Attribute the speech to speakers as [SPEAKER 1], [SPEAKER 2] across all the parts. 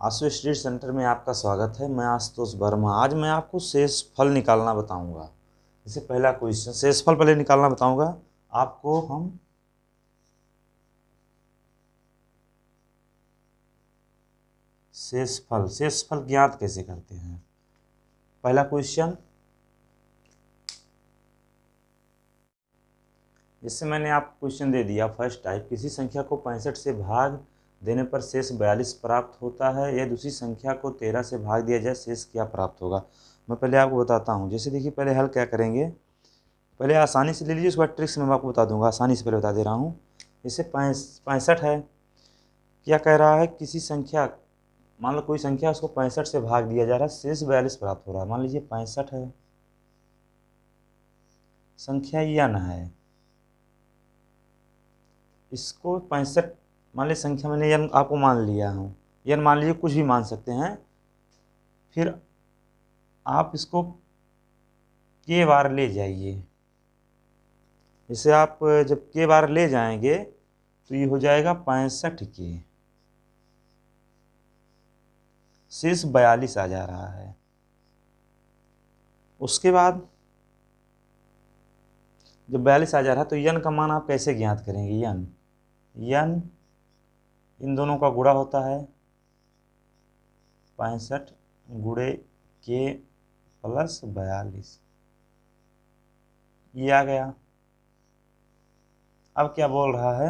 [SPEAKER 1] आशु street centre में आपका स्वागत है। मैं आशुतोष वर्मा। आज मैं आपको शेषफल निकालना बताऊंगा। जैसे पहला क्वेश्चन, शेषफल पहले निकालना बताऊंगा आपको। हम शेषफल ज्ञात कैसे करते हैं। पहला क्वेश्चन, जिससे मैंने आपको क्वेश्चन दे दिया फर्स्ट टाइप, किसी संख्या को 65 से भाग देने पर शेष 42 प्राप्त होता है। यह दूसरी संख्या को 13 से भाग दिया जाए, शेष क्या प्राप्त होगा। मैं पहले आपको बताता हूँ। जैसे देखिए, पहले हल क्या करेंगे, पहले आसानी से ले लीजिए, उसके बाद ट्रिक्स में मैं आपको बता दूंगा। आसानी से पहले बता दे रहा हूँ। जैसे 65 है, क्या कह रहा है, किसी संख्या, मान लो कोई संख्या, उसको 65 से भाग दिया जा रहा है, शेष 42 प्राप्त हो रहा है। मान लीजिए 65 है, संख्या n है, इसको 65 मान लीजिए संख्या मैंने n आपको मान लिया हूँ। n मान लीजिए, कुछ भी मान सकते हैं। फिर आप इसको k बार ले जाइए। जैसे आप जब k बार ले जाएंगे तो ये हो जाएगा 65k, शेष 42 आ जा रहा है। उसके बाद जब 42 आ जा रहा है तो n का मान आप कैसे ज्ञात करेंगे। n इन दोनों का गुणा होता है, 65 गुणे k प्लस 42, ये आ गया। अब क्या बोल रहा है,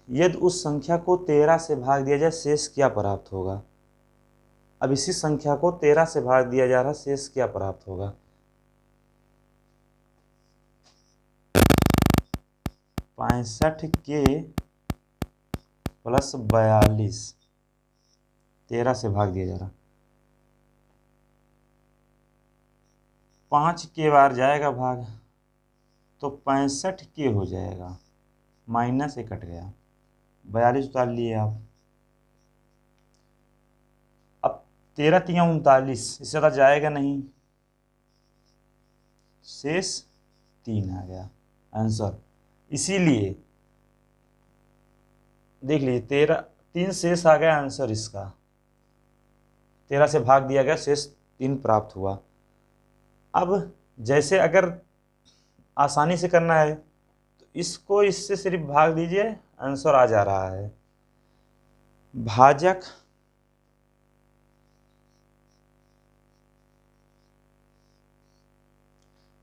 [SPEAKER 1] यदि उस संख्या को 13 से भाग दिया जाए, शेष क्या प्राप्त होगा। अब इसी संख्या को 13 से भाग दिया जा रहा है, शेष क्या प्राप्त होगा। 65k प्लस 42, 13 से भाग दिया जा रहा, 5k बार जाएगा भाग, तो 65k हो जाएगा, माइनस से कट गया, 42 उतार लिए आप। अब 13 तिया 39, इससे ज़्यादा जाएगा नहीं, शेष 3 आ गया आंसर। इसीलिए देख लीजिए, 3 शेष आ गया आंसर इसका। 13 से भाग दिया गया, शेष 3 प्राप्त हुआ। अब जैसे अगर आसानी से करना है तो इसको इससे सिर्फ भाग दीजिए, आंसर आ जा रहा है।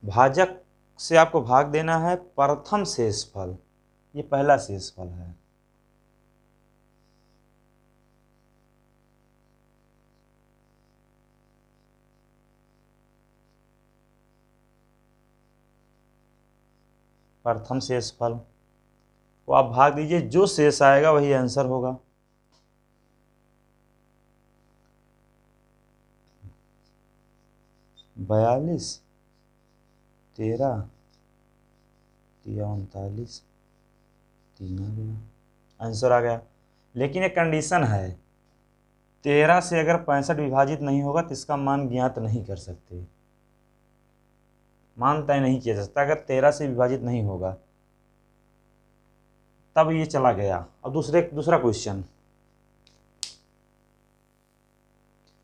[SPEAKER 1] भाजक से आपको भाग देना है प्रथम शेषफल, ये पहला शेषफल है। प्रथम शेषफल को आप भाग दीजिए, जो शेष आएगा वही आंसर होगा। बयालीस, 13 या 39, 3 आ गया, आंसर आ गया। लेकिन एक कंडीशन है, 13 से अगर 65 विभाजित नहीं होगा तो इसका मान ज्ञात नहीं कर सकते, मान तय नहीं किया जा सकता। अगर 13 से विभाजित नहीं होगा तब ये चला गया। अब दूसरा क्वेश्चन,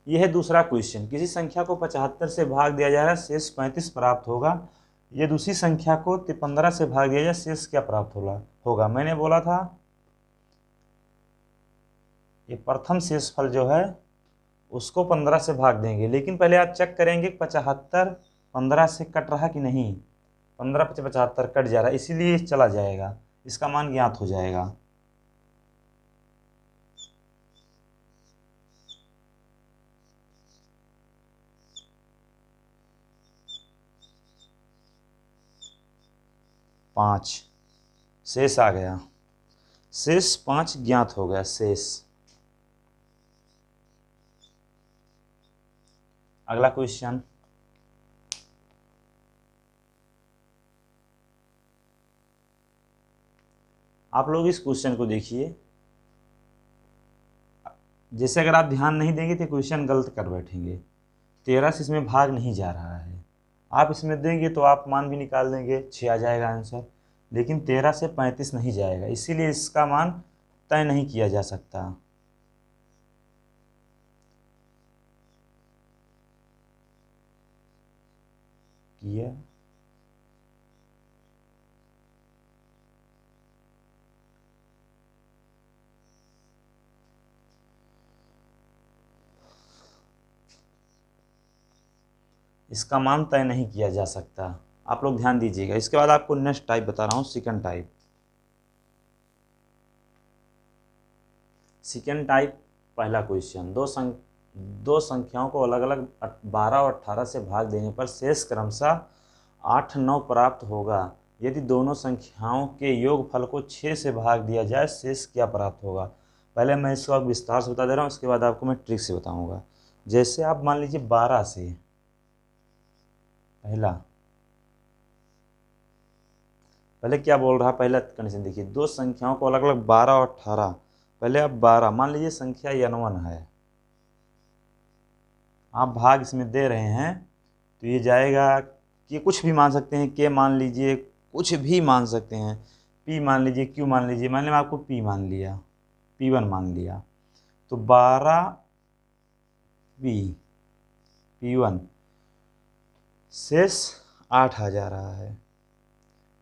[SPEAKER 1] यह है दूसरा क्वेश्चन, किसी संख्या को 75 से भाग दिया जा रहा है, शेष 35 प्राप्त होगा। यह दूसरी संख्या को 15 से भाग दिया जाए, शेष क्या प्राप्त होगा। मैंने बोला था ये प्रथम शेषफल जो है उसको 15 से भाग देंगे, लेकिन पहले आप चेक करेंगे 75 15 से कट रहा कि नहीं। 15 से 75 कट जा रहा है, इसीलिए चला जाएगा, इसका मान ज्ञात हो जाएगा। पाँच शेष आ गया, शेष 5 ज्ञात हो गया शेष। अगला क्वेश्चन, आप लोग इस क्वेश्चन को देखिए। जैसे अगर आप ध्यान नहीं देंगे तो क्वेश्चन गलत कर बैठेंगे। 13 से इसमें भाग नहीं जा रहा है, आप इसमें देंगे तो आप मान भी निकाल देंगे, 6 आ जाएगा आंसर। लेकिन 13 से 35 नहीं जाएगा, इसीलिए इसका मान तय नहीं किया जा सकता। किया इसका मान तय नहीं किया जा सकता। आप लोग ध्यान दीजिएगा। इसके बाद आपको नेक्स्ट टाइप बता रहा हूँ, सेकंड टाइप। सेकंड टाइप, पहला क्वेश्चन, दो संख्याओं को अलग अलग 12 और 18 से भाग देने पर शेष क्रमशः 8, 9 प्राप्त होगा। यदि दोनों संख्याओं के योगफल को 6 से भाग दिया जाए, शेष क्या प्राप्त होगा। पहले मैं इसको विस्तार से बता दे रहा हूँ, उसके बाद आपको मैं ट्रिक से बताऊँगा। जैसे आप मान लीजिए 12 से, पहले क्या बोल रहा है, पहला कंडीशन देखिए, दो संख्याओं को अलग अलग 12 और 18। पहले आप 12 मान लीजिए संख्या n1 है, आप भाग इसमें दे रहे हैं तो ये जाएगा कि कुछ भी मान सकते हैं, के मान लीजिए, कुछ भी मान सकते हैं, p मान लीजिए, q मान लीजिए, मान लिया आपको p मान लिया, p1 मान लिया, तो 12p1 शेष 8 आ जा रहा है।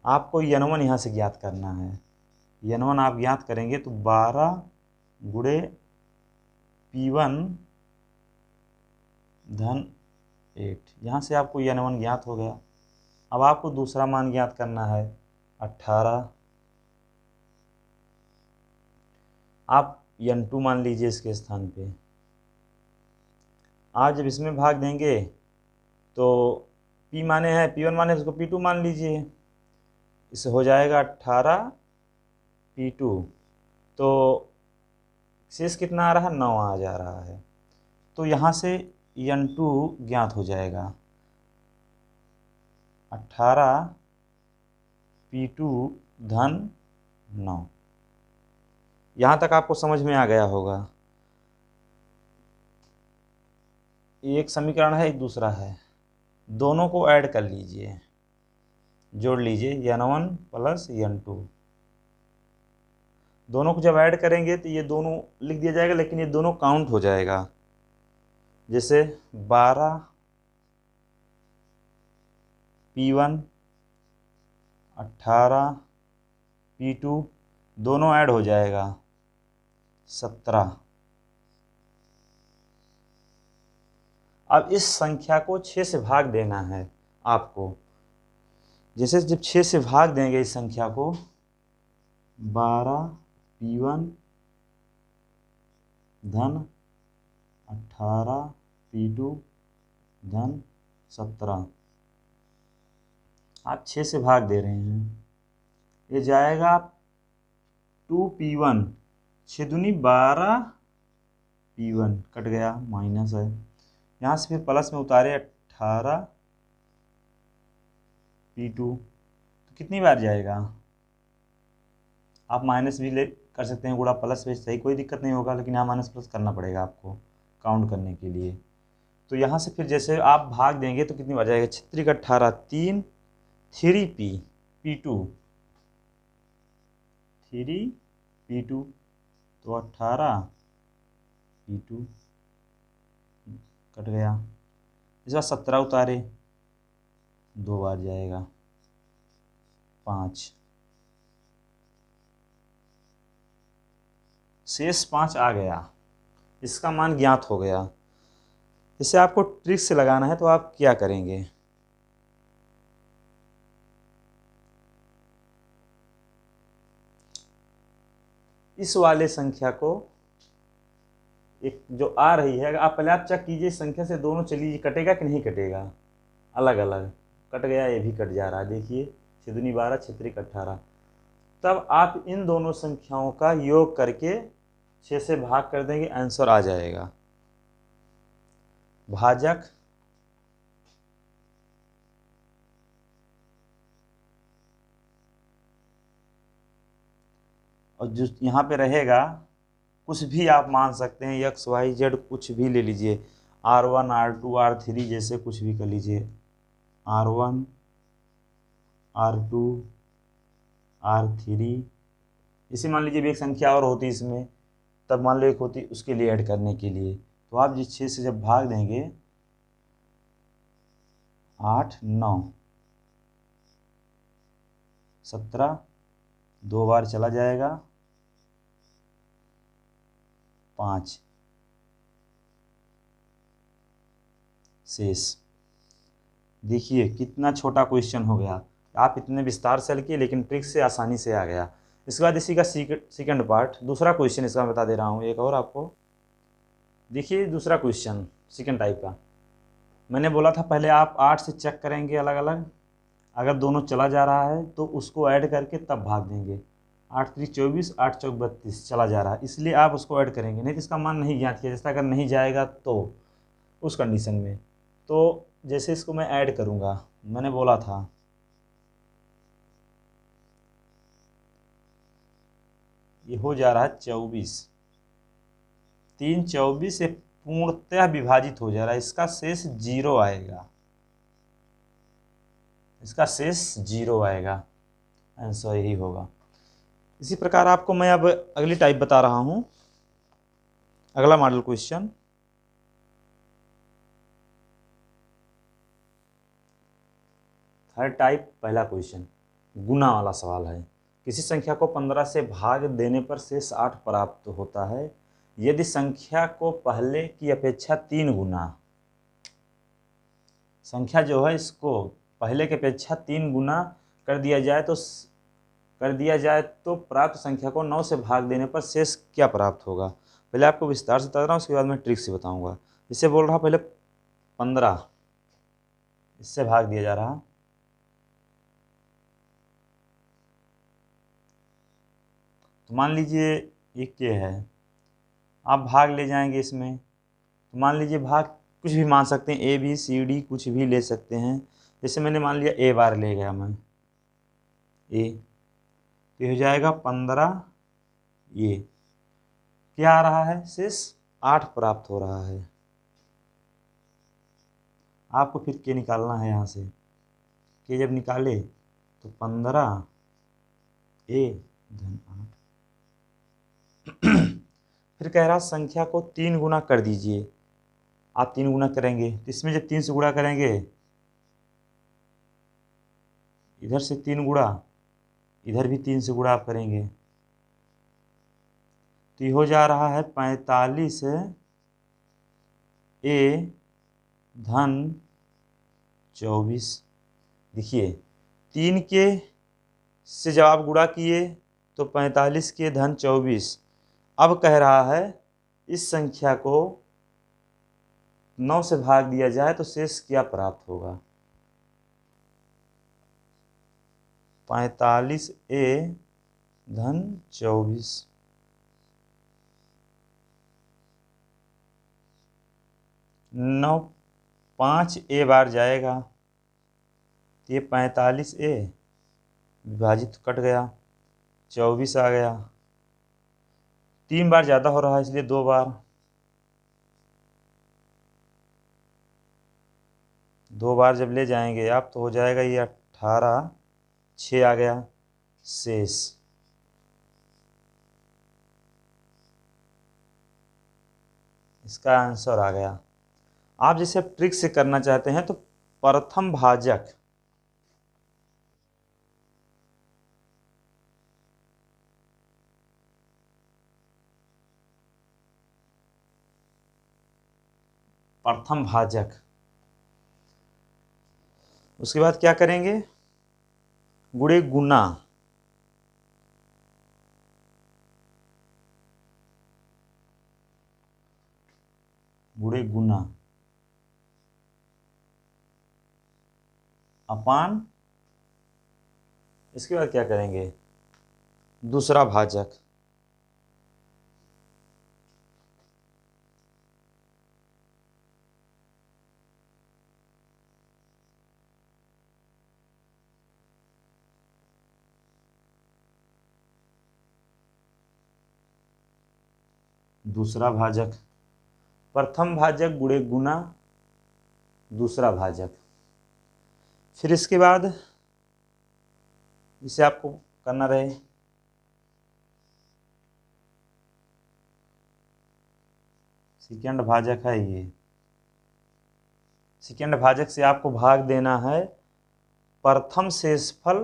[SPEAKER 1] आपको n1 यहाँ से ज्ञात करना है। n1 आप ज्ञात करेंगे तो 12 गुणे p1 धन 8, यहाँ से आपको n1 ज्ञात हो गया। अब आपको दूसरा मान ज्ञात करना है 18। आप n2 मान लीजिए इसके स्थान पे। आप जब इसमें भाग देंगे तो p माने हैं, p1 माने उसको p2 मान लीजिए, इससे हो जाएगा 18p2, तो शेष कितना आ रहा है, 9 आ जा रहा है। तो यहाँ से n2 ज्ञात हो जाएगा, 18p2 धन 9। यहाँ तक आपको समझ में आ गया होगा। एक समीकरण है, एक दूसरा है, दोनों को ऐड कर लीजिए, जोड़ लीजिए, n1 प्लस n2। दोनों को जब ऐड करेंगे तो ये दोनों लिख दिया जाएगा, लेकिन ये दोनों काउंट हो जाएगा। जैसे 12p1 18p2 दोनों ऐड हो जाएगा 17। अब इस संख्या को 6 से भाग देना है आपको। जैसे जब 6 से भाग देंगे इस संख्या को, 12p1 धन 18p2 धन 17, आप 6 से भाग दे रहे हैं, ये जाएगा 2p1, 6 दूनी 12p1 कट गया, माइनस है, यहाँ से फिर प्लस में उतारे 18p2, तो कितनी बार जाएगा। आप माइनस भी ले कर सकते हैं, गुणा प्लस भी सही, कोई दिक्कत नहीं होगा, लेकिन यहाँ माइनस प्लस करना पड़ेगा आपको काउंट करने के लिए। तो यहाँ से फिर जैसे आप भाग देंगे तो कितनी बार जाएगा, 36 का 18, 3 3p2 3p2, तो 18p2 कट गया। इस बार 17 उतारे, 2 बार जाएगा, 5, शेष 5 आ गया, इसका मान ज्ञात हो गया। इसे आपको ट्रिक से लगाना है, तो आप क्या करेंगे, इस वाले संख्या को, एक जो आ रही है, आप पहले आप चेक कीजिए संख्या से दोनों चलिए, कटेगा कि नहीं कटेगा, अलग अलग कट गया, ये भी कट जा रहा है, देखिए 6 दूनी 12, 6 त्रिक 18। तब आप इन दोनों संख्याओं का योग करके 6 से भाग कर देंगे, आंसर आ जाएगा। भाजक और जो यहाँ पे रहेगा, कुछ भी आप मान सकते हैं, एक्स वाई जेड कुछ भी ले लीजिए, R1 R2 R3 जैसे कुछ भी कर लीजिए, R1 R2 R3। इसे मान लीजिए भी एक संख्या और होती इसमें, तब मान लो एक होती, उसके लिए ऐड करने के लिए, तो आप जिस 6 से जब भाग देंगे, 8 9 17, 2 बार चला जाएगा 5 शेष। देखिए कितना छोटा क्वेश्चन हो गया, आप इतने विस्तार से लिखिए लेकिन ट्रिक से आसानी से आ गया। इसके बाद इसी का सेकंड पार्ट, दूसरा क्वेश्चन इसका बता दे रहा हूँ एक और आपको। देखिए दूसरा क्वेश्चन सेकंड टाइप का, मैंने बोला था पहले आप 8 से चेक करेंगे अलग अलग, अगर दोनों चला जा रहा है तो उसको ऐड करके तब भाग देंगे। 8 3 24, 8 चौक 32 चला जा रहा है, इसलिए आप उसको ऐड करेंगे, नहीं तो इसका मान नहीं ज्ञात किया। जैसे अगर नहीं जाएगा तो उस कंडीशन में, तो जैसे इसको मैं ऐड करूँगा, मैंने बोला था ये हो जा रहा है 24, 3 24 से पूर्णतः विभाजित हो जा रहा है, इसका शेष 0 आएगा, इसका शेष 0 आएगा, आंसर यही होगा। इसी प्रकार आपको मैं अब अगली टाइप बता रहा हूँ, अगला मॉडल क्वेश्चन। थर्ड टाइप, पहला क्वेश्चन गुना वाला सवाल है। किसी संख्या को 15 से भाग देने पर शेष 8 प्राप्त होता है यदि संख्या को पहले की अपेक्षा 3 गुना, संख्या जो है इसको पहले की अपेक्षा 3 गुना कर दिया जाए तो प्राप्त संख्या को 9 से भाग देने पर शेष क्या प्राप्त होगा। पहले आपको विस्तार से बता रहा हूँ, उसके बाद मैं ट्रिक से बताऊंगा। इससे बोल रहा पहले 15 इससे भाग दिया जा रहा, तो मान लीजिए ये क्या है, आप भाग ले जाएंगे इसमें, तो मान लीजिए भाग कुछ भी मान सकते हैं, ए बी सी डी कुछ भी ले सकते हैं। जैसे मैंने मान लिया ए बार ले गया मैं ए, तो हो जाएगा 15, ये क्या आ रहा है शेष 8 प्राप्त हो रहा है। आपको फिर के निकालना है यहाँ से, के जब निकाले तो 15 ए धन 8 फिर कह रहा संख्या को 3 गुना कर दीजिए। आप 3 गुना करेंगे तो इसमें जब 3 से गुणा करेंगे, इधर से 3 गुणा, इधर भी 3 से गुणा आप करेंगे, तो ये हो जा रहा है 45 ए धन 24। देखिए 3 के से जब आप गुणा किए तो 45 के धन 24। अब कह रहा है इस संख्या को 9 से भाग दिया जाए तो शेष क्या प्राप्त होगा। 45 ए धन 24, 9 5 ए बार जाएगा, ये 45 ए विभाजित कट गया, 24 आ गया। 3 बार ज़्यादा हो रहा है इसलिए 2 बार, 2 बार जब ले जाएंगे आप तो हो जाएगा ये 18, 6 आ गया शेष। इसका आंसर आ गया। आप जैसे ट्रिक से करना चाहते हैं तो प्रथम भाजक उसके बाद क्या करेंगे, गुणे गुना, गुणे गुना अपान, इसके बाद क्या करेंगे दूसरा भाजक, दूसरा भाजक, प्रथम भाजक गुणे गुना दूसरा भाजक। फिर इसके बाद इसे आपको करना रहे, सेकंड भाजक है ये, सेकेंड भाजक से आपको भाग देना है प्रथम शेषफल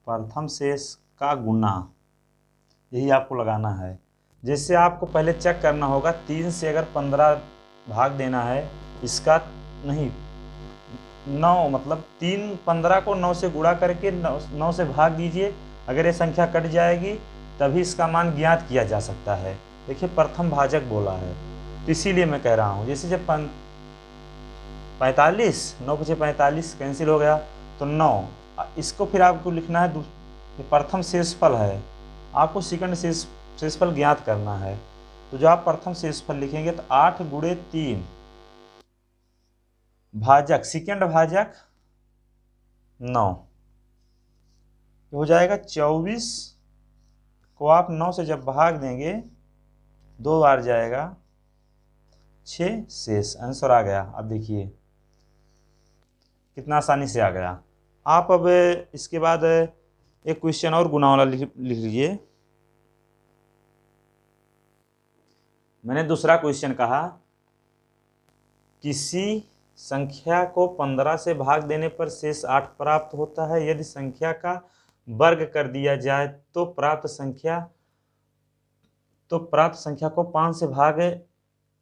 [SPEAKER 1] प्रथम शेष का गुना, यही आपको लगाना है। जैसे आपको पहले चेक करना होगा 3 से अगर 15 भाग देना है, इसका नहीं 9 मतलब 3 15 को 9 से गुणा करके 9 से भाग दीजिए, अगर ये संख्या कट जाएगी तभी इसका मान ज्ञात किया जा सकता है। देखिए प्रथम भाजक बोला है तो इसीलिए मैं कह रहा हूँ। जैसे जब 45 9 बचे 45 कैंसिल हो गया तो 9, इसको फिर आपको लिखना है प्रथम शेषफल है, आपको सेकंड शेषफल ज्ञात करना है। तो जो आप प्रथम शेषफल लिखेंगे तो 8 गुणे 3 भाजक सेकंड भाजक 9 हो जाएगा 24 को आप 9 से जब भाग देंगे 2 बार जाएगा 6 शेष, आंसर आ गया। अब देखिए कितना आसानी से आ गया। आप अब इसके बाद एक क्वेश्चन और गुना वाला लिख लीजिए। मैंने दूसरा क्वेश्चन कहा किसी संख्या को 15 से भाग देने पर शेष 8 प्राप्त होता है, यदि संख्या का वर्ग कर दिया जाए तो प्राप्त संख्या को 5 से भाग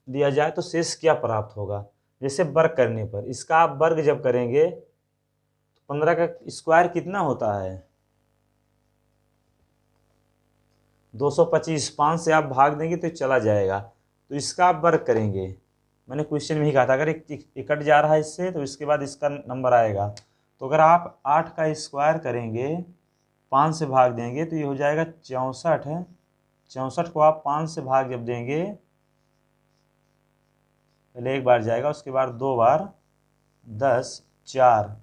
[SPEAKER 1] दिया जाए तो शेष क्या प्राप्त होगा। जैसे वर्ग करने पर, इसका आप वर्ग जब करेंगे तो 15 का स्क्वायर कितना होता है 225, 5 से आप भाग देंगे तो चला जाएगा, तो इसका आप वर्ग करेंगे। मैंने क्वेश्चन में ही कहा था अगर एक कट जा रहा है इससे तो इसके बाद इसका नंबर आएगा। तो अगर आप 8 का स्क्वायर करेंगे 5 से भाग देंगे तो ये हो जाएगा 64 है। 64 को आप 5 से भाग जब देंगे, पहले एक बार जाएगा उसके बाद 2 बार 10 4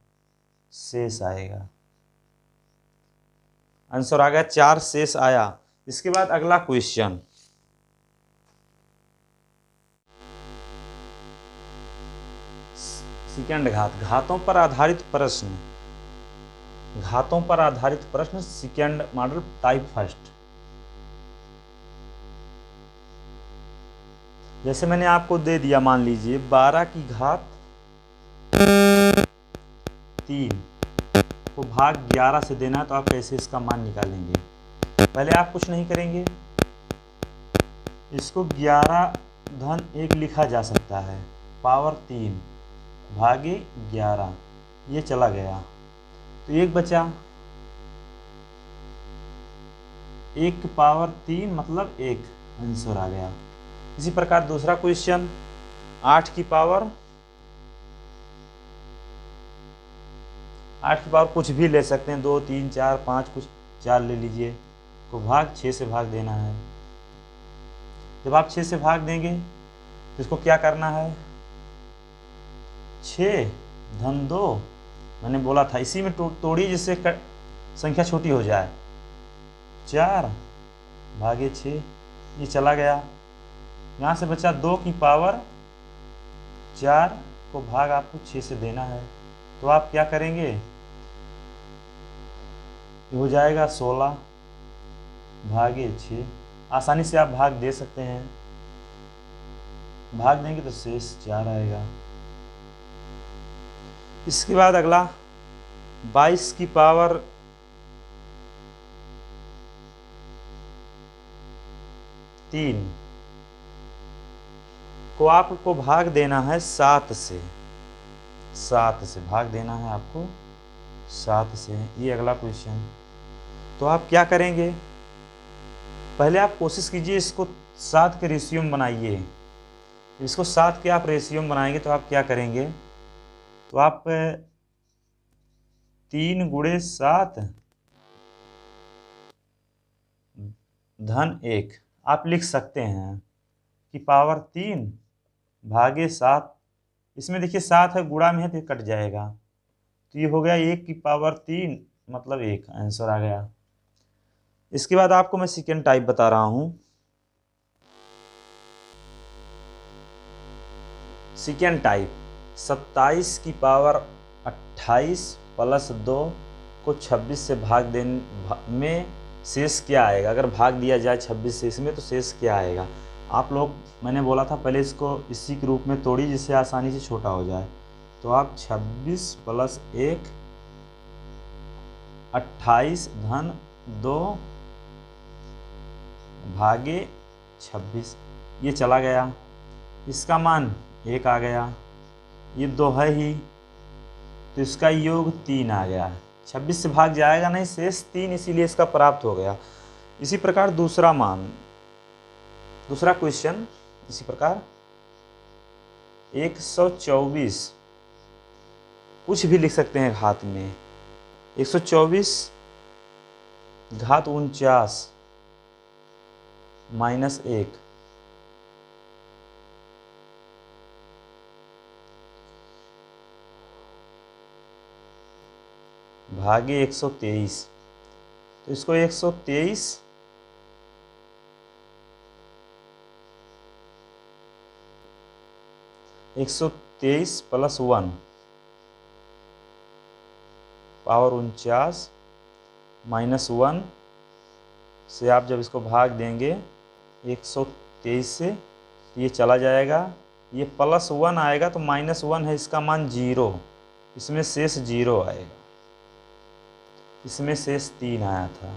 [SPEAKER 1] शेष आएगा। आंसर आ गया 4 शेष आया। इसके बाद अगला क्वेश्चन, सेकंड घातों पर आधारित प्रश्न सेकंड मॉडल टाइप फर्स्ट। जैसे मैंने आपको दे दिया, मान लीजिए 12 की घात 3 को भाग 11 से देना है, तो आप कैसे इसका मान निकालेंगे। पहले आप कुछ नहीं करेंगे, इसको 11 धन 1 लिखा जा सकता है, पावर 3 भागे 11, ये चला गया तो 1 बचा, 1 की पावर 3 मतलब 1, आंसर आ गया। इसी प्रकार दूसरा क्वेश्चन 8 की पावर कुछ भी ले सकते हैं, 2 3 4 5, कुछ 4 ले लीजिए, को भाग 6 से भाग देना है। जब आप 6 से भाग देंगे तो इसको क्या करना है 6 धन 2, मैंने बोला था इसी में तोड़िए जिससे संख्या छोटी हो जाए, 4 भागे 6, ये चला गया। यहाँ से बचा 2 की पावर 4 को भाग आपको 6 से देना है, तो आप क्या करेंगे, ये हो जाएगा 16 भागे 6। आसानी से आप भाग दे सकते हैं, भाग देंगे तो शेष 4 आएगा। इसके बाद अगला 22 की पावर 3 को आपको भाग देना है 7 से भाग देना है आपको 7 से, ये अगला क्वेश्चन। तो आप क्या करेंगे, पहले आप कोशिश कीजिए इसको 7 के रेशियो में बनाइए। इसको 7 के आप रेशियो में बनाएंगे तो आप क्या करेंगे, तो आप 3 गुणे 7 धन 1 आप लिख सकते हैं कि पावर 3 भागे 7, इसमें देखिए 7 है, गुणा में है तो कट जाएगा, तो ये हो गया 1 की पावर 3 मतलब 1, आंसर आ गया। इसके बाद आपको मैं सेकेंड टाइप बता रहा हूं। सेकेंड टाइप 27 की पावर 28 प्लस 2 को 26 से भाग देने में शेष क्या आएगा। अगर भाग दिया जाए 26 से इसमें तो शेष क्या आएगा। आप लोग, मैंने बोला था पहले इसको इसी के रूप में तोड़ी जिससे आसानी से छोटा हो जाए। तो आप 26 + 1 28 धन 2 भागे 26, ये चला गया, इसका मान 1 आ गया, ये 2 है ही, तो इसका योग 3 आ गया। 26 से भाग जाएगा नहीं, शेष 3, इसीलिए इसका प्राप्त हो गया। इसी प्रकार दूसरा क्वेश्चन इसी प्रकार 124, कुछ भी लिख सकते हैं घात में। 124 घात 49 -1 भागे 123। तो इसको 123 + 1 पावर 49 -1 से आप जब इसको भाग देंगे 123 से, ये चला जाएगा, ये +1 आएगा तो -1 है, इसका मान 0, इसमें शेष 0 आएगा, इसमें शेष 3 आया था।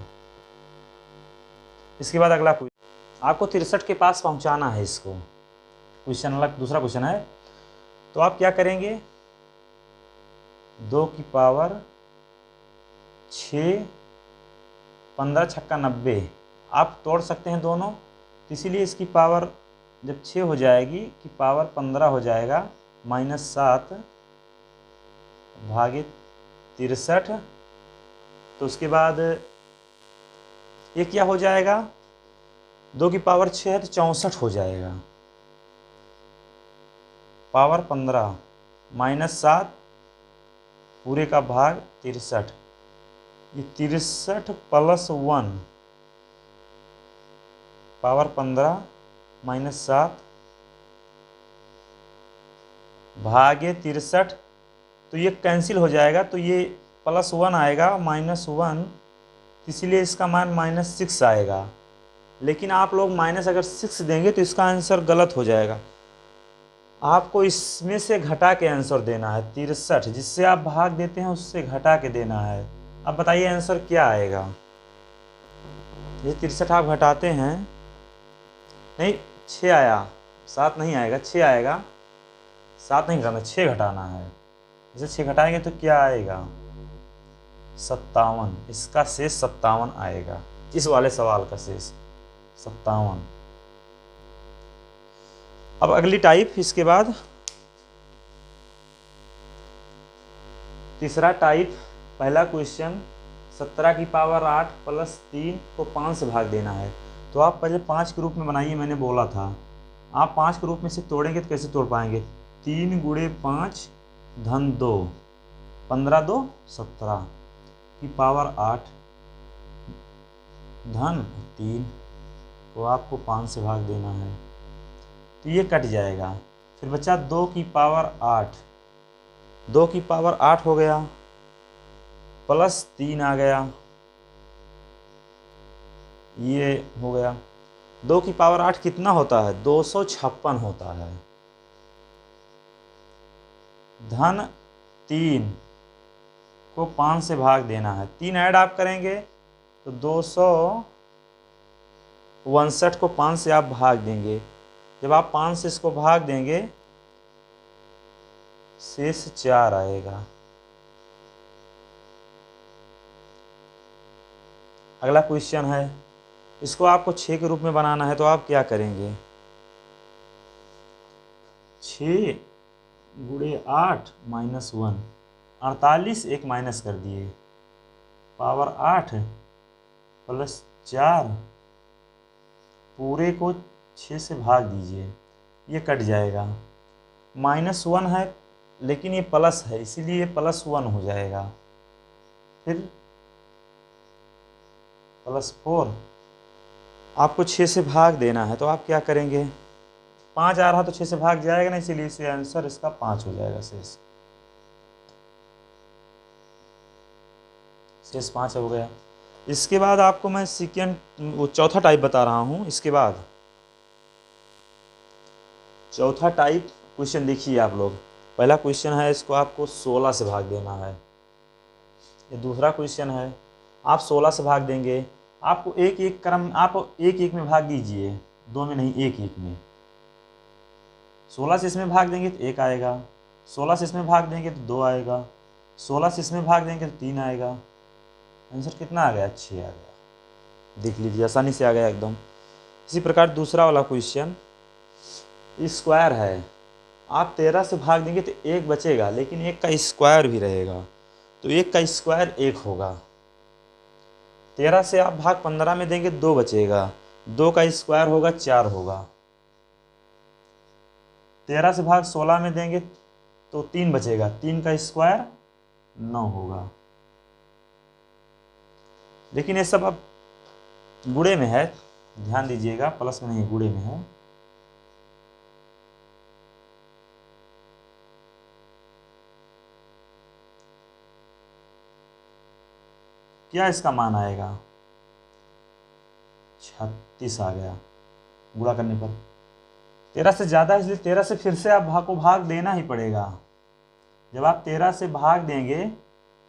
[SPEAKER 1] इसके बाद अगला क्वेश्चन, आपको 63 के पास पहुंचाना है इसको। क्वेश्चन अलग, दूसरा क्वेश्चन है। तो आप क्या करेंगे, 2 की पावर 6, 15 छक्का 90, आप तोड़ सकते हैं दोनों, तो इसीलिए इसकी पावर जब 6 हो जाएगी कि पावर 15 हो जाएगा, -7 भागे 63। तो उसके बाद ये क्या हो जाएगा, 2 की पावर 6 है तो 64 हो जाएगा, पावर 15 -7 पूरे का भाग 63, ये 63 + 1 पावर 15 -7 भागे 63, तो ये कैंसिल हो जाएगा, तो ये +1 आएगा, -1, इसीलिए इसका मान -6 आएगा। लेकिन आप लोग माइनस अगर 6 देंगे तो इसका आंसर गलत हो जाएगा। आपको इसमें से घटा के आंसर देना है, 63 जिससे आप भाग देते हैं उससे घटा के देना है। अब बताइए आंसर क्या आएगा। ये 63 आप घटाते हैं, नहीं 6 आया, 7 नहीं आएगा, 6 आएगा, 7 नहीं घटाना, 6 घटाना है। जैसे 6 घटाएंगे तो क्या आएगा, 57, इसका शेष 57 आएगा, इस वाले सवाल का शेष 57। अब अगली टाइप, इसके बाद तीसरा टाइप, पहला क्वेश्चन 17 की पावर 8 + 3 को 5 से भाग देना है। तो आप पहले 5 के रूप में बनाइए, मैंने बोला था। आप 5 के रूप में से तोड़ेंगे तो कैसे तोड़ पाएंगे, 3 × 5 धन 2, 15 2 17 की पावर 8 धन 3 को आपको 5 से भाग देना है, तो ये कट जाएगा। फिर बचा 2 की पावर 8, 2 की पावर 8 हो गया, +3 आ गया, ये हो गया। 2 की पावर 8 कितना होता है, 256 होता है, धन 3 को 5 से भाग देना है। 3 ऐड आप करेंगे तो 259 को 5 से आप भाग देंगे। जब आप 5 से इसको भाग देंगे शेष 4 आएगा। अगला क्वेश्चन है, इसको आपको 6 के रूप में बनाना है। तो आप क्या करेंगे, 6 × 8 - 1, 48, एक माइनस कर दिए, पावर 8 + 4 पूरे को 6 से भाग दीजिए, ये कट जाएगा। -1 है लेकिन ये प्लस है, इसीलिए +1 हो जाएगा। फिर +4 आपको 6 से भाग देना है। तो आप क्या करेंगे, 5 आ रहा तो 6 से भाग जाएगा ना, इसीलिए इसे आंसर इसका 5 हो जाएगा। शेष 5 हो गया। इसके बाद आपको मैं वो चौथा टाइप बता रहा हूँ। इसके बाद चौथा टाइप क्वेश्चन देखिए आप लोग। पहला क्वेश्चन है, इसको आपको 16 से भाग देना है। ये दूसरा क्वेश्चन है, आप 16 से भाग देंगे। आपको एक एक क्रम, आप एक एक में भाग दीजिए, दो में नहीं, एक एक में। 16 से इसमें भाग देंगे तो 1 आएगा, 16 से इसमें भाग देंगे तो 2 आएगा, 16 से इसमें भाग देंगे तो 3 आएगा। आंसर कितना आ गया? 6 आ गया। देख लीजिए, आसानी से आ गया एकदम। इसी प्रकार दूसरा वाला क्वेश्चन, स्क्वायर है। आप 13 से भाग देंगे तो 1 बचेगा, लेकिन 1 का स्क्वायर भी रहेगा, तो 1 का स्क्वायर 1 होगा। 13 से आप भाग 15 में देंगे 2 बचेगा, 2 का स्क्वायर होगा 4 होगा। 13 से भाग 16 में देंगे तो 3 बचेगा, 3 का स्क्वायर 9 होगा। लेकिन ये सब अब गुणे में है, ध्यान दीजिएगा, प्लस में नहीं, गुणे में है। क्या इसका मान आएगा? 36 आ गया गुणा करने पर। 13 से ज़्यादा है, इसलिए 13 से फिर से आप भाग देना ही पड़ेगा। जब आप 13 से भाग देंगे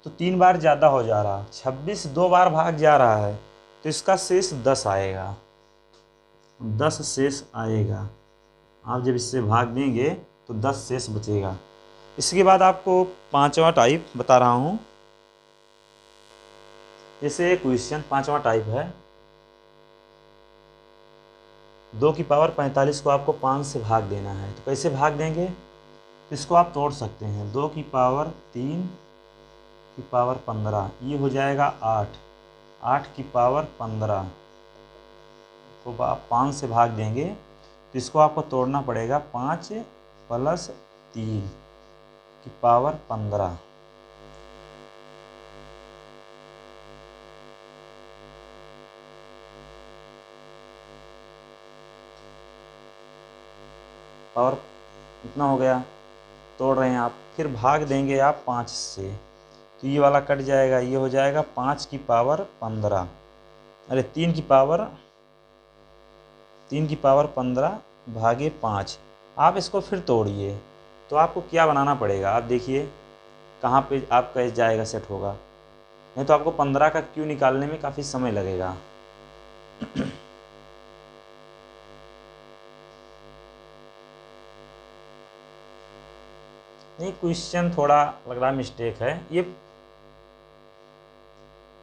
[SPEAKER 1] तो 3 बार ज़्यादा हो जा रहा, 26 2 बार भाग जा रहा है, तो इसका शेष 10 आएगा, 10 शेष आएगा। आप जब इससे भाग देंगे तो 10 शेष बचेगा। इसके बाद आपको पांचवा टाइप बता रहा हूँ। जैसे क्वेश्चन पांचवा टाइप है, 2 की पावर 45 को आपको 5 से भाग देना है, तो कैसे भाग देंगे? इसको आप तोड़ सकते हैं। 2 की पावर 3 की पावर 15, ये हो जाएगा 8, 8 की पावर 15 को आप 5 से भाग देंगे, तो इसको आपको तोड़ना पड़ेगा। 5 + 3 की पावर 15। और इतना हो गया, तोड़ रहे हैं आप, फिर भाग देंगे आप 5 से, तो ये वाला कट जाएगा, ये हो जाएगा 5 की पावर 15, अरे 3 की पावर 15 भागे 5। आप इसको फिर तोड़िए, तो आपको क्या बनाना पड़ेगा? आप देखिए कहाँ पे आपका जाएगा, सेट होगा। नहीं तो आपको 15 का क्यू निकालने में काफ़ी समय लगेगा। नहीं, क्वेश्चन थोड़ा लग रहा मिस्टेक है।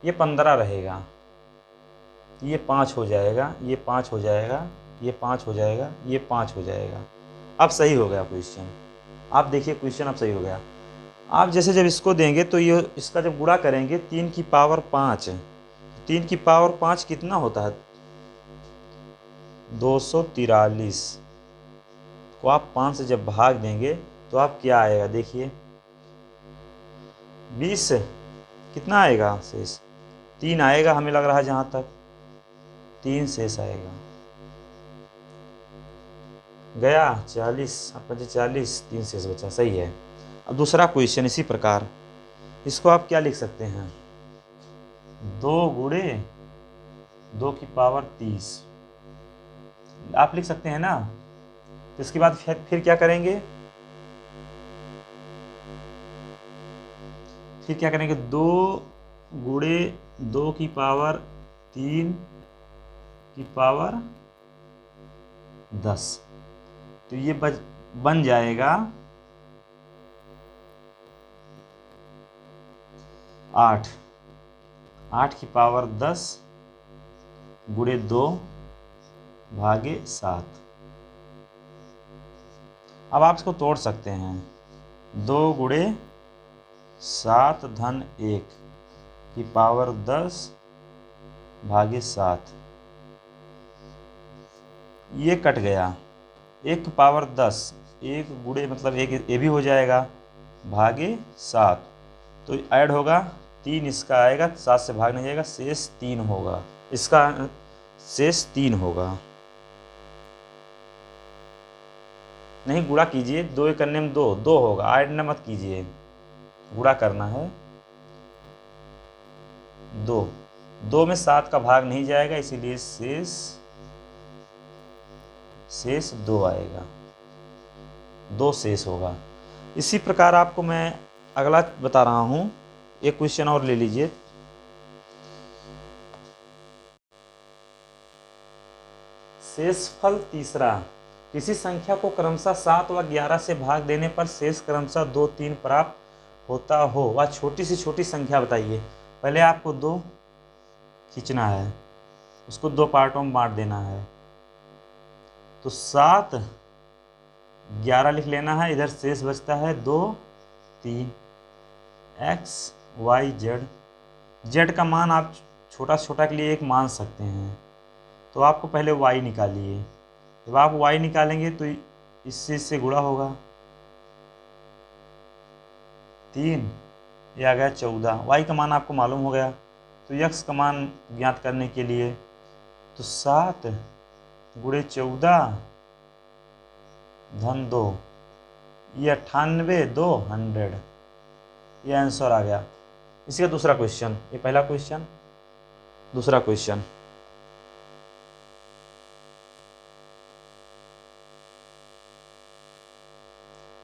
[SPEAKER 1] ये 15 रहेगा, ये 5 हो जाएगा, ये 5 हो जाएगा, ये 5 हो जाएगा, ये 5 हो जाएगा। अब सही हो गया क्वेश्चन। आप देखिए क्वेश्चन अब सही हो गया। आप जैसे जब इसको देंगे तो ये इसका जब गुणा करेंगे 3 की पावर 5, 3 की पावर 5 कितना होता है? 243 को आप 5 से जब भाग देंगे तो आप क्या आएगा? देखिए 20 कितना आएगा शेष? 3 आएगा, हमें लग रहा है जहाँ तक 3 शेष आएगा। गया 40, 40, 3 शेष बचा, सही है। अब दूसरा क्वेश्चन इसी प्रकार, इसको आप क्या लिख सकते हैं? 2 गुणे 2 की पावर 30 आप लिख सकते हैं ना। तो इसके बाद फिर क्या करेंगे? फिर क्या करेंगे? 2 गुणे 2 की पावर 3 की पावर 10, तो ये बन जाएगा 8, 8 की पावर 10 गुणे 2 भागे 7। अब आप इसको तोड़ सकते हैं। 2 गुणे 7 धन 1 की पावर 10 भागे 7, ये कट गया। 1 की पावर 10, 1 गुणे मतलब 1 ये भी हो जाएगा, भागे 7, तो ऐड होगा 3, इसका आएगा, 7 से भाग नहीं जाएगा, शेष 3 होगा। इसका शेष 3 होगा। नहीं, गुणा कीजिए, 2 करने में 2 होगा, ऐड ना मत कीजिए, गुणा करना है। 2 2 में 7 का भाग नहीं जाएगा, इसीलिए शेष 2 आएगा, 2 शेष होगा। इसी प्रकार आपको मैं अगला बता रहा हूँ, एक क्वेश्चन और ले लीजिए। शेषफल तीसरा, किसी संख्या को क्रमशः 7 व 11 से भाग देने पर शेष क्रमशः 2, 3 प्राप्त होता हो वह छोटी से छोटी संख्या बताइए। पहले आपको 2 खींचना है, उसको 2 पार्टों में बांट देना है। तो 7, 11 लिख लेना है, इधर शेष बचता है 2, 3। x, y, z का मान आप छोटा छोटा के लिए 1 मान सकते हैं। तो आपको पहले y निकालिए। जब आप y निकालेंगे तो इससे गुणा होगा, 3, ये आ गया 14। y का मान आपको मालूम हो गया। तो x का मान ज्ञात करने के लिए तो 7 गुणे 14 धन 2, ये 98, 2 100, ये आंसर आ गया। इसका दूसरा क्वेश्चन, ये पहला क्वेश्चन, दूसरा क्वेश्चन।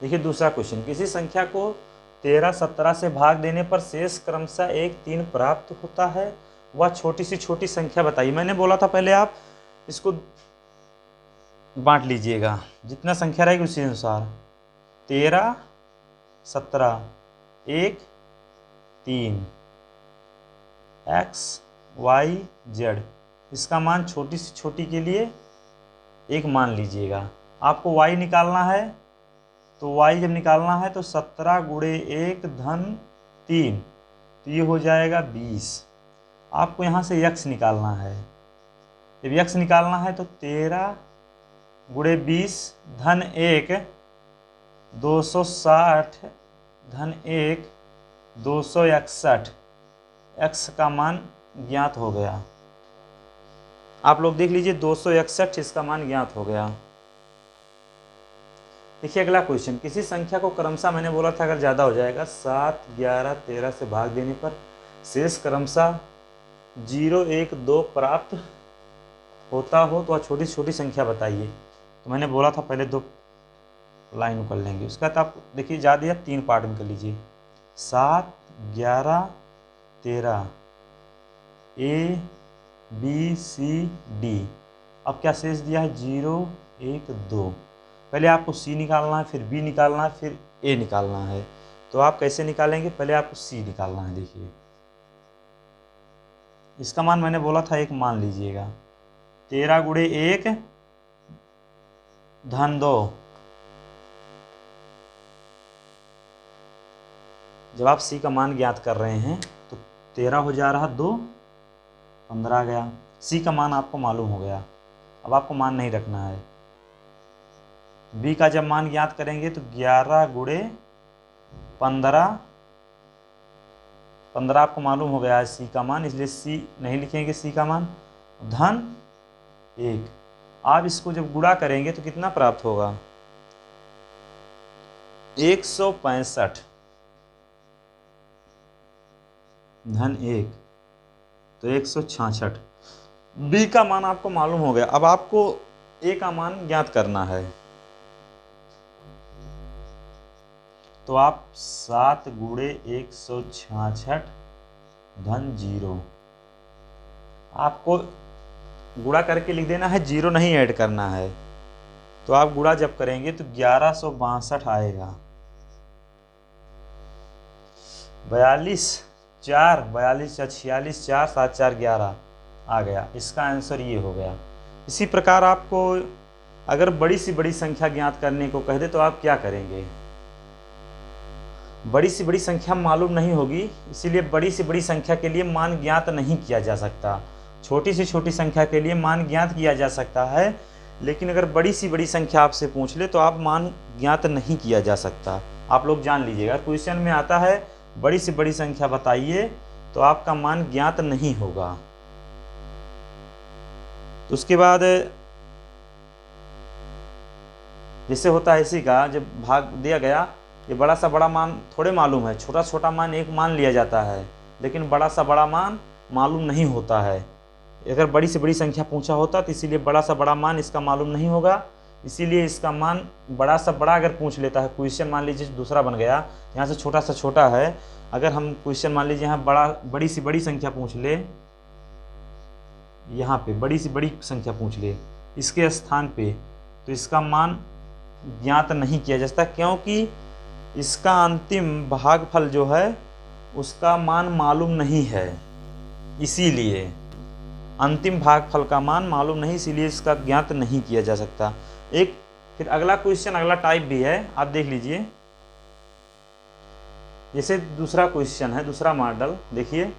[SPEAKER 1] देखिए दूसरा क्वेश्चन, किसी संख्या को 13, 17 से भाग देने पर शेष क्रमशः 1, 3 प्राप्त होता है वह छोटी से छोटी संख्या बताइए। मैंने बोला था पहले आप इसको बांट लीजिएगा, जितना संख्या रहेगी उसी अनुसार। 13, 17, 1, 3, x, y, z, इसका मान छोटी से छोटी के लिए 1 मान लीजिएगा। आपको y निकालना है, तो y जब निकालना है तो 17 गुणे 1 धन 3, तो ये हो जाएगा 20। आपको यहाँ से x निकालना है। जब x निकालना है तो 13 गुणे 20 धन 1, 260 धन 1, 261, x का मान ज्ञात हो गया। आप लोग देख लीजिए, 261 इसका मान ज्ञात हो गया। देखिए अगला क्वेश्चन, किसी संख्या को क्रमशः, मैंने बोला था अगर ज़्यादा हो जाएगा 7, 11, 13 से भाग देने पर शेष क्रमशः 0, 1, 2 प्राप्त होता हो तो वह छोटी छोटी संख्या बताइए। तो मैंने बोला था पहले 2 लाइन कर लेंगे, उसका तो आप देखिए ज़्यादा या 3 पार्ट में कर लीजिए। 7, 11, 13, A, B, C, D। अब क्या शेष दिया है, 0, 1, 2। पहले आपको C निकालना है, फिर B निकालना है, फिर A निकालना है। तो आप कैसे निकालेंगे, पहले आपको C निकालना है। देखिए इसका मान मैंने बोला था 1 मान लीजिएगा। 13 गुणे 1 धन 2, जब आप C का मान ज्ञात कर रहे हैं तो 13 हो जा रहा, 2, 15 आ गया। C का मान आपको मालूम हो गया, अब आपको मान नहीं रखना है। B का जब मान ज्ञात करेंगे तो 11 गुणे 15, 15 आपको मालूम हो गया है C का मान, इसलिए C नहीं लिखेंगे C का मान, धन 1। आप इसको जब गुणा करेंगे तो कितना प्राप्त होगा, 165 धन 1, तो 166। B का मान आपको मालूम हो गया। अब आपको A का मान ज्ञात करना है। तो आप 7 गुणे 166 धन 0, आपको गुणा करके लिख देना है, 0 नहीं ऐड करना है। तो आप गुणा जब करेंगे तो 1162 आएगा। 42, 4, 42, 46, 4, 7, 4, 11 आ गया। इसका आंसर ये हो गया। इसी प्रकार आपको अगर बड़ी से बड़ी संख्या ज्ञात करने को कह दे तो आप क्या करेंगे, बड़ी से बड़ी संख्या मालूम नहीं होगी, इसीलिए बड़ी से बड़ी संख्या के लिए मान ज्ञात नहीं किया जा सकता। छोटी से छोटी संख्या के लिए मान ज्ञात किया जा सकता है, लेकिन अगर बड़ी से बड़ी संख्या आपसे पूछ ले तो आप मान ज्ञात नहीं किया जा सकता। आप लोग जान लीजिएगा, क्वेश्चन में आता है बड़ी से बड़ी संख्या बताइए तो आपका मान ज्ञात नहीं होगा। तो उसके बाद जैसे होता है इसी का, जब भाग दिया गया, ये बड़ा सा बड़ा मान थोड़े मालूम है, छोटा छोटा मान 1 मान लिया जाता है, लेकिन बड़ा सा बड़ा मान मालूम नहीं होता है। अगर बड़ी से बड़ी संख्या पूछा होता तो इसीलिए बड़ा सा बड़ा मान इसका मालूम नहीं होगा, इसीलिए इसका मान बड़ा सा बड़ा अगर पूछ लेता है क्वेश्चन, मान लीजिए दूसरा बन गया, यहाँ से छोटा सा छोटा है, अगर हम क्वेश्चन मान लीजिए यहाँ बड़ी सी बड़ी संख्या पूछ ले, यहाँ पे बड़ी सी बड़ी संख्या पूछ ले इसके स्थान पे, तो इसका मान ज्ञात नहीं किया जा सकता, क्योंकि इसका अंतिम भागफल जो है उसका मान मालूम नहीं है, इसीलिए अंतिम भागफल का मान मालूम नहीं, इसीलिए इसका ज्ञात नहीं किया जा सकता। एक फिर अगला क्वेश्चन, अगला टाइप भी है, आप देख लीजिए। जैसे दूसरा क्वेश्चन है, दूसरा मॉडल देखिए,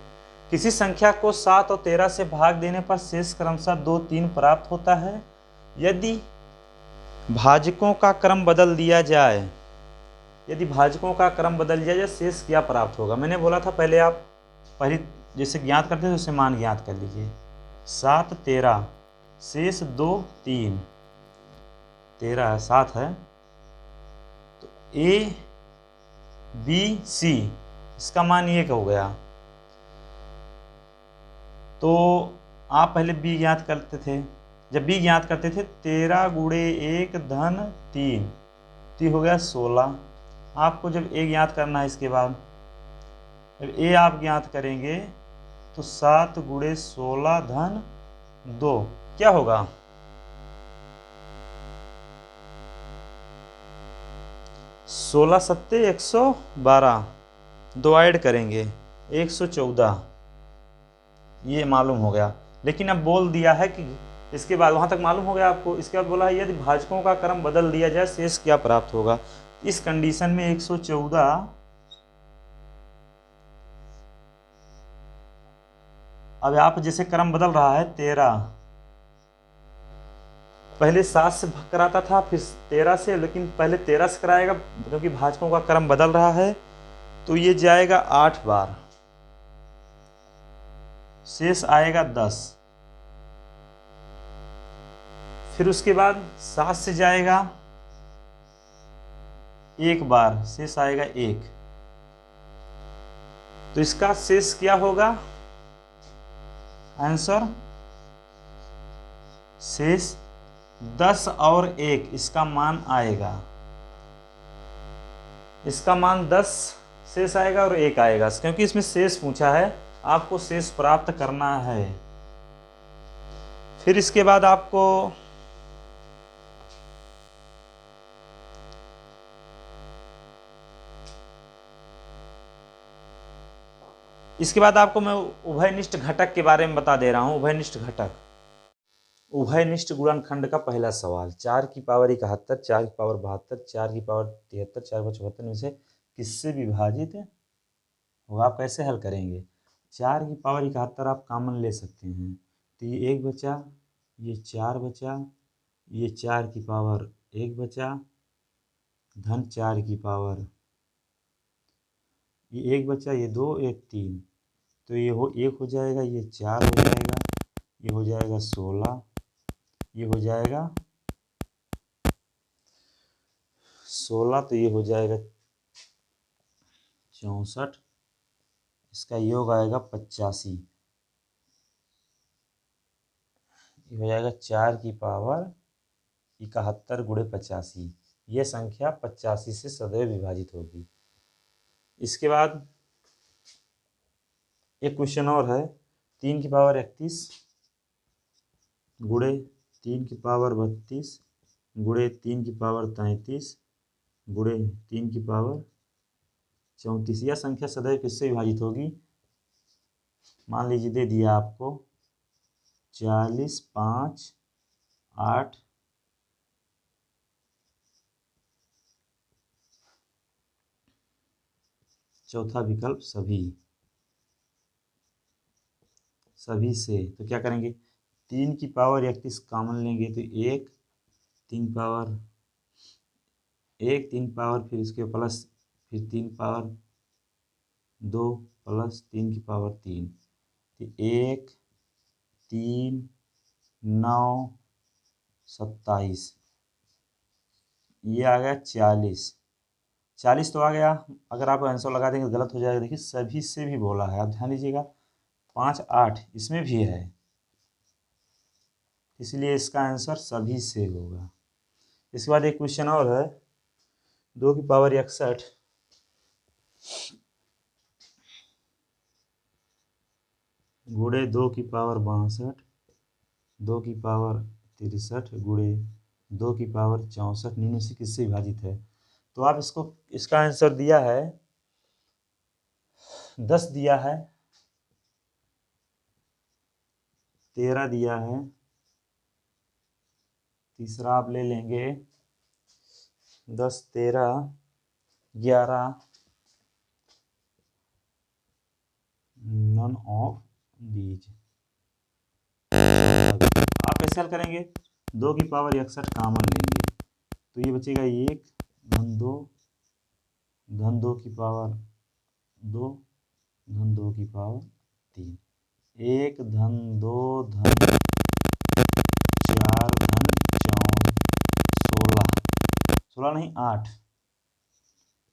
[SPEAKER 1] किसी संख्या को 7 और 13 से भाग देने पर शेष क्रमशः 2, 3 प्राप्त होता है। यदि भाजकों का क्रम बदल दिया जाए, यदि भाजकों का क्रम बदल दिया जाए शेष क्या प्राप्त होगा। मैंने बोला था पहले, आप पहले जैसे ज्ञात करते थे उससे मान ज्ञात कर लीजिए। 7, 13 शेष 2, 3, 13 है, 7 है, तो A, B, C इसका मान 1 हो गया। तो आप पहले B ज्ञात करते थे, जब B ज्ञात करते थे 13 गुणे 1 धन 3, तो हो गया 16। आपको जब A ज्ञात करना है, इसके बाद जब A आप ज्ञात करेंगे तो 7 गुणे 16 धन 2 क्या होगा, 16 सत्ते 112, 2 ऐड करेंगे 114, ये मालूम हो गया। लेकिन अब बोल दिया है कि इसके बाद, वहाँ तक मालूम हो गया आपको, इसके बाद बोला है यदि भाजकों का क्रम बदल दिया जाए शेष क्या प्राप्त होगा। इस कंडीशन में 114, अब आप जैसे क्रम बदल रहा है 13, पहले 7 से कराता था, फिर 13 से, लेकिन पहले 13 से कराएगा क्योंकि भाजकों का क्रम बदल रहा है, तो ये जाएगा 8 बार, शेष आएगा 10। फिर उसके बाद 7 से जाएगा 1 बार, शेष आएगा 1। तो इसका शेष क्या होगा, आंसर शेष 10 और 1 इसका मान आएगा, इसका मान 10 शेष आएगा और 1 आएगा, क्योंकि इसमें शेष पूछा है, आपको शेष प्राप्त करना है। फिर इसके बाद आपको मैं उभयनिष्ठ घटक के बारे में बता दे रहा हूं। उभयनिष्ठ घटक, उभयनिष्ठ गुणनखंड का पहला सवाल, 4 की पावर 71, 4 की पावर 72, 4 की पावर 73, 4 की पावर 74 में से किससे विभाजित है, वो आप कैसे हल करेंगे। 4 की पावर 71 आप कॉमन ले सकते हैं, तो ये 1 बचा, ये 4 बचा, ये 4 की पावर 1 बचा, धन 4 की पावर, ये 1 बचा, ये 2, ये 3, तो ये 1 हो जाएगा, ये 4 हो जाएगा, ये हो जाएगा 16, ये हो जाएगा 16, तो ये हो जाएगा 64, इसका योग आएगा 85, ये हो जाएगा 4 की पावर 71 गुणे 85, ये संख्या 85 से सदैव विभाजित होगी। इसके बाद एक क्वेश्चन और है, 3 की पावर 31 गुणे 3 की पावर 32 गुणे 3 की पावर 33 गुणे 3 की पावर 34, यह संख्या सदैव किससे विभाजित होगी। मान लीजिए दे दिया आपको 40, 5, 8, चौथा विकल्प सभी से, तो क्या करेंगे, 3 की पावर 31 कॉमन लेंगे, तो 1, 3 पावर 1, 3 पावर, फिर इसके प्लस, फिर 3 पावर 2 प्लस 3 की पावर 3, तो 1, 3, 9, 27, ये आ गया 40 तो आ गया। अगर आप आंसर लगा देंगे तो गलत हो जाएगा। देखिए सभी से भी बोला है, आप ध्यान दीजिएगा, 5 8 इसमें भी है, इसलिए इसका आंसर सभी से होगा। इसके बाद एक क्वेश्चन और है, 2 की पावर 61 गुणे 2 की पावर 62 2 की पावर 63 गुणे 2 की पावर 64 निम्न से किससे विभाजित है। तो आप इसका आंसर दिया है 10 दिया है, 13 दिया है, तीसरा आप ले लेंगे 10 13 11 नन ऑफ दीज। आप कैसे हल करेंगे, 2 की पावर 61 कॉमन लेंगे तो ये बचेगा 1 धन 2 धन 2 की पावर 2 धन 2 की पावर 3, 1 धन 2 धन 4 धन 16 नहीं 8,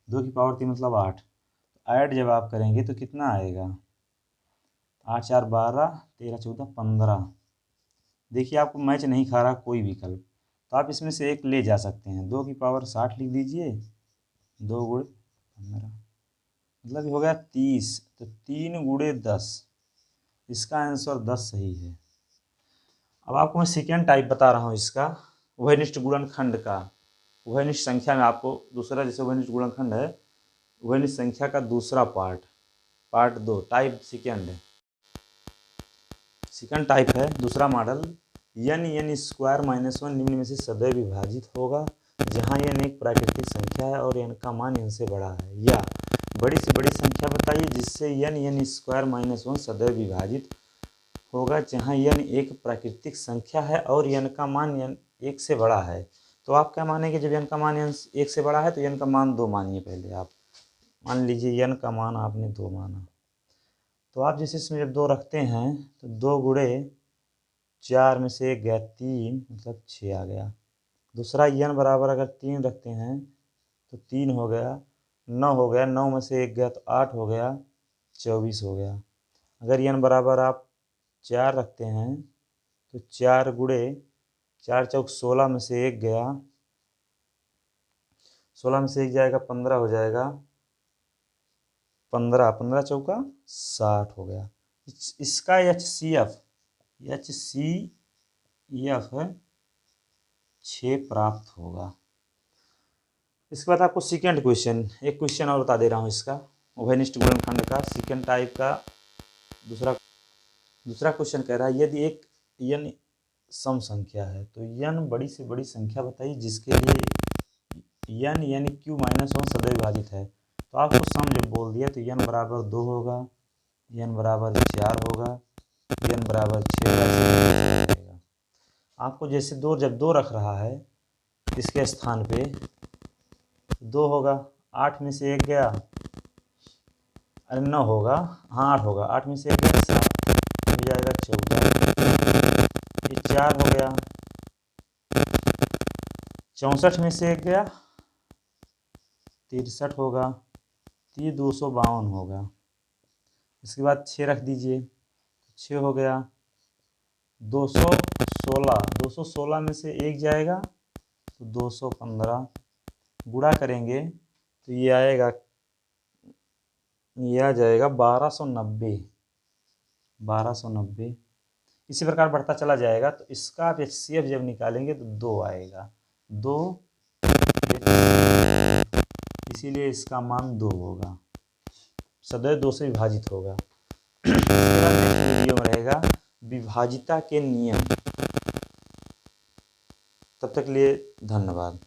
[SPEAKER 1] 2 की पावर 3 मतलब 8। ऐड जब आप करेंगे तो कितना आएगा, 8 4 12 13 14 15। देखिए आपको मैच नहीं खा रहा कोई विकल्प, तो आप इसमें से एक ले जा सकते हैं। 2 की पावर 60 लिख दीजिए, 2 गुणे 15 मतलब हो गया 30, तो 3 गुणे 10, इसका आंसर 10 सही है। अब आपको मैं सेकेंड टाइप बता रहा हूँ इसका, उभयनिष्ठ गुणनखंड का। उभयनिष्ठ संख्या में आपको दूसरा, जैसे उभयनिष्ठ गुणनखंड है, उभयनिष्ठ संख्या का दूसरा पार्ट 2 टाइप सेकेंड टाइप है दूसरा मॉडल। n स्क्वायर माइनस 1 निम्न में से सदैव विभाजित होगा जहाँ n एक प्राकृतिक संख्या है और n का मान n से बड़ा है, या बड़ी से बड़ी संख्या बताइए जिससे n स्क्वायर माइनस 1 सदैव विभाजित होगा जहाँ n एक प्राकृतिक संख्या है और n का मान n 1 से बड़ा है। तो आप क्या मानेंगे, जब n का मान n 1 से बड़ा है तो n का मान 2 मानिए। पहले आप मान लीजिए n का मान आपने 2 माना, तो आप जैसे इसमें जब 2 रखते हैं तो 2 गुणे 4 में से 1 गया 3 मतलब 6 आ गया। दूसरा n बराबर अगर 3 रखते हैं तो 3 हो गया, 9 हो गया, 9 में से 1 गया तो 8 हो गया, 24 हो गया। अगर n बराबर आप 4 रखते हैं तो 4 गुणे 4 चौक 16 में से 1 गया, 16 में से 1 जाएगा 15 हो जाएगा, 15 15 चौका 60 हो गया। इसका HCF 6 प्राप्त होगा। इसके बाद आपको सेकेंड क्वेश्चन, एक क्वेश्चन और बता दे रहा हूँ इसका, उभयनिष्ठ गुणनखंड का सेकेंड टाइप का दूसरा क्वेश्चन कह रहा है, यदि एक n सम संख्या है तो n बड़ी से बड़ी संख्या बताइए जिसके लिए n यानी q माइनस 1 सदैव विभाजित है। तो आपको सम जब बोल दिया तो n बराबर 2 होगा, n बराबर 4 होगा, n बराबर 6 होगा। आपको जैसे जब 2 रख रहा है इसके स्थान पे 2 होगा, 8 में से 1 गया, अरे 9 होगा, हाँ 8 होगा, 8 में से 1 गया 7 हो जाएगा 14, ये 4 हो गया, 64 में से 1 गया 63 होगा, तो ये 252 होगा। इसके बाद 6 रख दीजिए, 6 हो गया, 216 में से 1 जाएगा तो 215, गुणा करेंगे तो ये आ जाएगा 1290। इसी प्रकार बढ़ता चला जाएगा। तो इसका आप HCF जब निकालेंगे तो 2 आएगा, 2 इसीलिए इसका मान 2 होगा, सदैव 2 से विभाजित होगा। इसके बाद नेक्स्ट वीडियो में रहेगा विभाजिता के नियम। तब तक के लिए धन्यवाद।